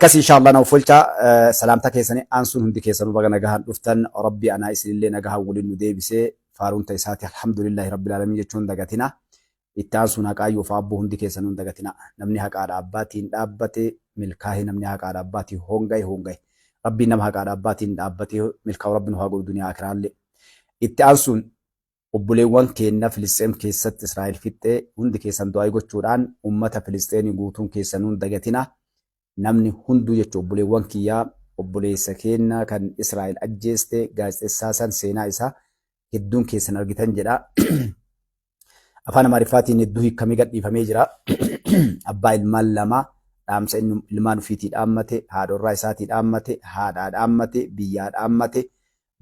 أكاسي إن شاء الله نوفلتا سلامتك يسني أنسون هندي كيسنو بغا نغاهن دفتن ربي أنا إسن اللي نغاها ولين ندي بسي فارون تيساتي الحمد لله رب العالمين جتشون دغتنا إتانسون هكايو فابو هندي كيسنو دغتنا نمني هكا داباتي دابتي ملكاهي نمني هكا داباتي هونغاي ربي نم هكا داباتي دابتي ملكاو ربي نهاقو الدنيا أكران لي إتانسون obboleewwan keenya Filisxeem keessatti Israa'el fixxee hundi keessan du'aa gochuudhaan ummata Filisxeemii guutuun keessanuun dagatina namni hunduu jechuun obboleewwan kiyyaa obboleessa keenya kan Israa'el ajjeeste gaazexeessaa san seenaa isaa hedduun keessan argitan jedha. Afaan Amaariffaatiin hedduu hiikamee gadhiifamee jira. Abbaa ilmaan lama dhaamsa ilmaan ofiitii dhaammate haadha isaatii dhaammate haadhaa dhaammate biyyaa dhaammate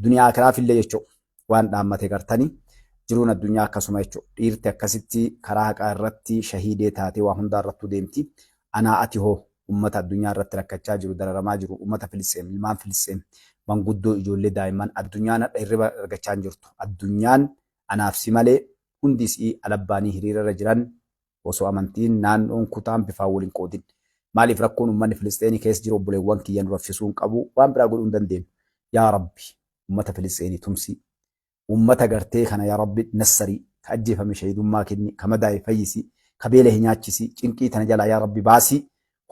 duniyaa akiraafillee jechuun waan dhaammate gartanii. Jiruun addunyaa akkasuma jechuudha. Dhiirti akkasitti karaa haqaa irratti shahiidee taatee waa hundaa irrattuu deemti. Anaa ati hoo ummata addunyaa irratti rakkachaa jiru, dararamaa jiru, ummata Filisxeem, ilmaan Filisxeem, manguddoo, ijoollee, daa'imman addunyaan hadha hirriba argachaa hin jirtu. Addunyaan anaaf si malee hundi isii alabbaanii hiriira irra jiran osoo amantiin naannoon kutaan bifaan waliin qoodin. Maaliif rakkoon uummanni Filisxeenii keessa jiru obboleewwan kiyyan raffisuu hin qabu waan biraa godhuu hin dandeenyu. Yaa Rabbi ummata Filisxeenii tumsi. Ummata gartee kana yaa Rabbi nassarii ka ajjeefame shahidummaa kenni ka madaa'e fayyisi ka beela hin nyaachisi cinqii tana jalaa yaa Rabbi baasii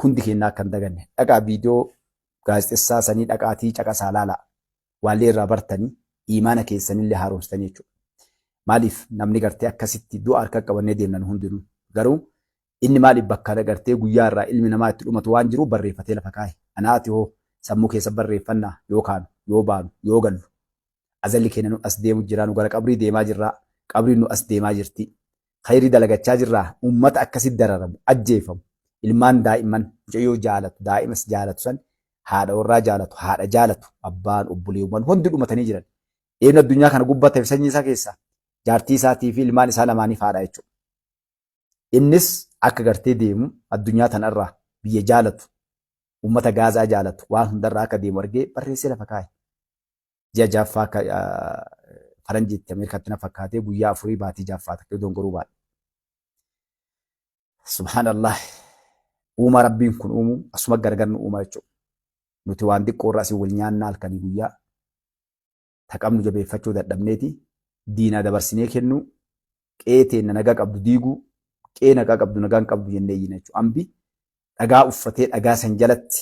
hundi keenya akka hin daganne dhaqaa viidiyoo gaazexeessaa sanii dhaqaatii caqasaa laalaa waallee irraa bartanii imaana keessanillee haaromsitanii jechuudha. Maaliif namni gartee akkasitti du'a harka qabannee deemnan hundinuu garuu inni maaliif bakka gartee guyyaa irraa ilmi namaa itti dhumatu waan jiru barreeffatee lafa kaa'e anaati hoo sammuu keessa barreeffannaa yoo kaanu yoo baanu yoo gallu. Azalli keenya nu as deemu jira nu gara qabrii deemaa jirra qabriin nu as deemaa jirti khayrii dalagachaa jirra ummata akkasitti dararamu ajjeefamu ilmaan daa'imman mucayyoo jaalatu daa'imas jaalatu san haadha warraa jaalatu haadha jaalatu abbaan obboleewwan hundi dhumatanii jiran eenyu addunyaa kana gubbateef sanyii isaa keessa jaartii isaatii fi ilmaan isaa lamaaniif haadha jechuudha. Innis akka gartee deemu addunyaa tanarraa biyya jaalatu ummata gaazaa jaalatu waan hundarraa akka deemu argee barreessee lafa kaa'e. Ji'a jaaffaa faranjiitti Ameerikaatti na fakkaatee guyyaa afurii baatii jaaffaa takka dongoruu baadhe. Subhaanallah. Uuma rabbiin kun uumu asuma gargar nu uuma jechuudha. Nuti waan xiqqoo irraa asii wal nyaannaa halkanii guyyaa taqabnu jabeeffachuu dadhabneeti diinaa dabarsinee kennu qeeteen nagaa qabdu diiguu qee nagaa qabdu nagaan qabdu jennee yina jechuudha. Ambi dhagaa uffatee dhagaa san jalatti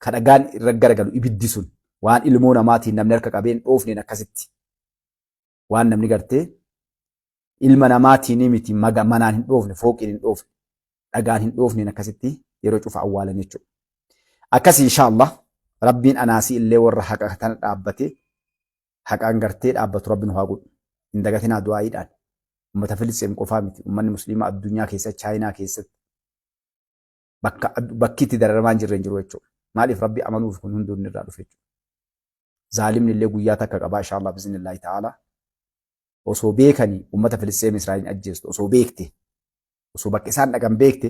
ka dhagaan irra garagalu ibiddi sun waan ilmoo namaatiin namni harka qabeen dhoofneen akkasitti waan namni gartee ilma namaatiin miti manaan hin dhoofne fooqiin hin dhoofne dhagaan hin dhoofneen akkasitti yeroo cufa awwaalan jechuudha. Akkasii inshaallah rabbiin anaasii illee warra haqa tana dhaabbatee haqaan gartee dhaabbatu rabbiin haa godhu. Hin dagatinaa du'aayiidhaan uummata Filisxeem qofaa miti uummanni musliimaa addunyaa keessatti chaayinaa keessatti bakki itti dararamaa hin jirre hin jiru jechuudha. Maaliif rabbi amanuuf kun hundi irraa dhufe jechuudha. Zaalimni illee guyyaa takka qabaa inshaallah biiznillaahi ta'ala. Osoo beekanii uummata Filisxeem Israa'eliin ajjeestu osoo beekte osoo bakka isaan dhaqan beekte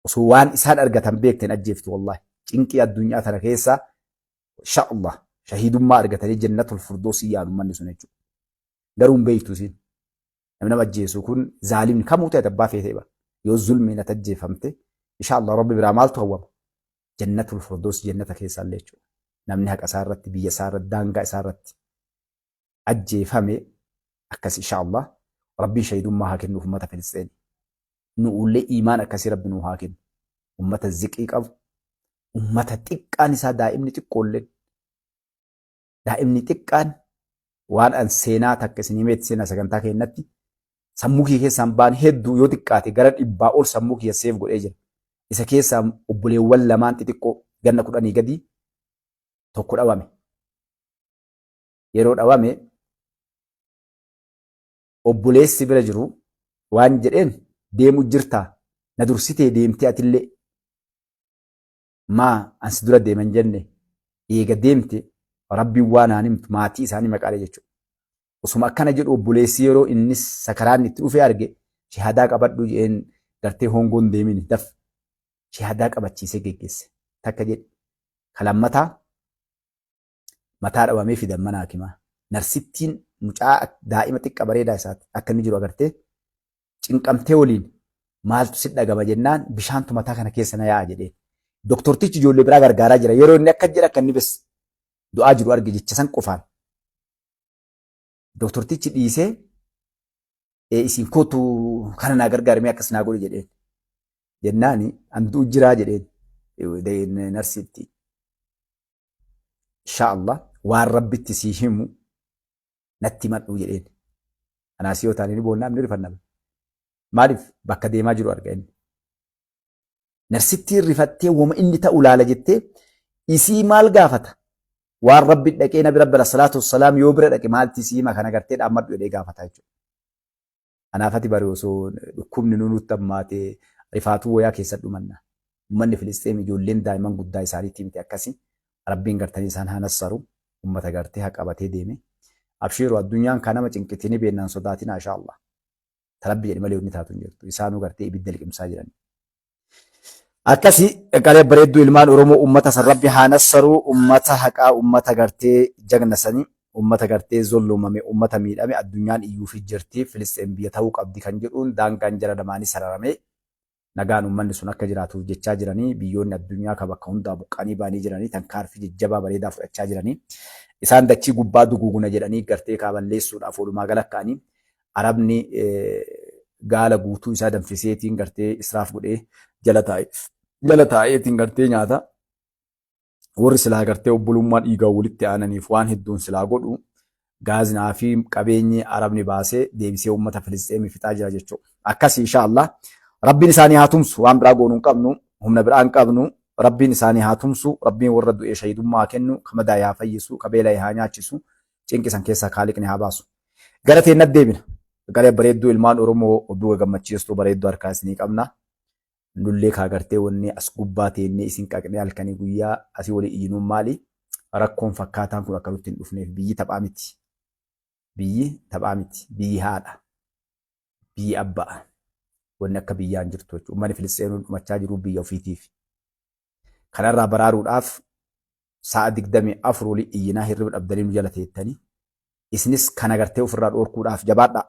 osoo waan isaan argatan beekteen ajjeeftu wallahi cinqii addunyaa tana keessaa inshaallah shahiidummaa argatanii jannatul firdoosii yaadu manni sun jechuudha. Garuu hin beektu isin namni nama ajjeesu kun zaalimni kamuu ta'e abbaa feetee bara yoo zulmiin ati ajjeefamte inshaallah rabbi biraa maaltu hawwama jannatul firdoos jannata keessaa illee jechuudha. Namni haqa isaa irratti biyya isaa irratti daangaa isaa irratti ajjeefame akkas inshaallah rabbiin shahiidummaa haa kennuuf uummata Filisxeem. Nu'ullee iimaan akkasii rabbi nuu haa kennu. Uummata ziqii qabu uummata xiqqaan isaa daa'imni xiqqoollee daa'imni xiqqaan waan an seenaa takka isin himeetti seenaa sagantaa keenyatti sammuu kiyya keessaan baan hedduu yoo xiqqaate gara 100 ol sammuu kiyya seef godhee jira. Isa keessaa obboleewwan lamaan xixiqqoo ganna 10 gadi tokko dhawame. Yeroo dhawame obboleessi bira jiru waan jedheen deemu jirtaa na dursitee deemtee atillee maa ansi dura deeman jenne eega deemte rabbiin waan haan himtu maatii isaanii maqaalee jechuudha. Osuma akkana jedhu obboleessi yeroo innis sakaraan itti dhufee arge shahadaa qabadhu jeen gartee hongoon deemini daf shahadaa qabachiisee geggeesse takka jedhe kalammataa mataa dhawamee fidan mana hakimaa narsittiin mucaa daa'ima xiqqa bareedaa isaati akka inni jiru agartee cinqamtee waliin maaltu si dhagama jennaan bishaantu mataa kana keessa na yaa'a jedheen. Doktortichi ijoollee biraa gargaaraa jira. Yeroo inni akka jedha kan inni bes du'aa jiru arge jecha san qofaan. Doktortichi dhiisee isin kootu kana naa gargaaramee akkas naa godhi jedheen. Jennaani antuu jiraa jedheen narsiitti. Inshaallah waan rabbitti sii himu natti madhu jedheen. Anaas yoo taane ni boonnaa ni rifannama. Maaliif bakka deemaa jiru arga inni. Narsittiin rifattee wama inni ta'u laala jettee isii maal gaafata? Waan rabbi dhaqee nabi rabbi salaatu wassalaam yoo bira dhaqe maalti isii hima kana gartee dhaammadhu jedhee gaafata jechuudha. Anaafati bari osoo dhukkubni nutti hammaatee rifaatuu wayaa keessa dhumanna. Uummanni Filisxeem ijoolleen daa'imman guddaa isaaniitti miti akkasii rabbiin gartanii isaan haa nassaru uummata gartee haa qabatee deeme. Abshiiru addunyaan kan nama cinqitini beennaan sodaatina inshaallah. Talabbi jedhi malee inni taatu hin jirtu. Isaanuu gartee ibidda liqimsaa jiran. Akkasii qalee bareedduu ilmaan Oromoo uummata san rabbi haa nassaru uummata haqaa uummata gartee jagnasanii uummata gartee zolloomame uummata miidhame addunyaan iyyuuf jirti Filisxeem biyya ta'uu qabdi kan jedhuun daangaan jara lamaanii sararamee nagaan uummanni sun akka jiraatuuf jechaa jiranii biyyoonni addunyaa kan bakka hundaa buqqanii baanii jiranii tankaarfi jajjabaa bareedaa fudhachaa jiranii isaan dachii gubbaa duguuguna jedhanii gartee kaaballeessuudhaaf walumaa gala ka'anii Arabni gaala guutuu isaa danfiseetiin gartee israaf godhee jala taa'eetiin gartee nyaata warri silaa gartee obbolummaa dhiigaa walitti aananiif waan hedduun silaa godhu gaaznaa fi qabeenyi Arabni baasee deebisee uummata Filisxeemii fixaa jira jechuudha. Akkasii inshaallah rabbiin isaanii haa tumsu waan biraa goonuu hin qabnu humna biraa hin qabnu rabbiin isaanii haa tumsu rabbiin warra du'e shahidummaa kennu kamadaa haa fayyisu kabeela haa nyaachisu cinqisan keessaa kaaliqni haa baasu. Gara teennat deebina. Garee bareedduu ilmaan Oromoo oduu gammachiistuu bareedduu harkaa isinii qabna. Lullee kaa gartee wanni as gubbaa teennee isin qaqnee halkanii guyyaa asii walii iyyinuun maali? Rakkoon fakkaataan kun akka nutti hin dhufneef biyyi taphaa miti. Biyyi taphaa miti. Biyyi haadha. Biyyi abbaa. Wanni akka biyyaan jirtu jechuudha. Uummanni Filisxeemuun dhumachaa jiru biyya ofiitiif. Kanarraa baraaruudhaaf sa'a 24 olii iyyinaa hirriba dhabdanii nu jala teettanii isinis kana gartee ofirraa dhoorkuudhaaf jabaadhaa.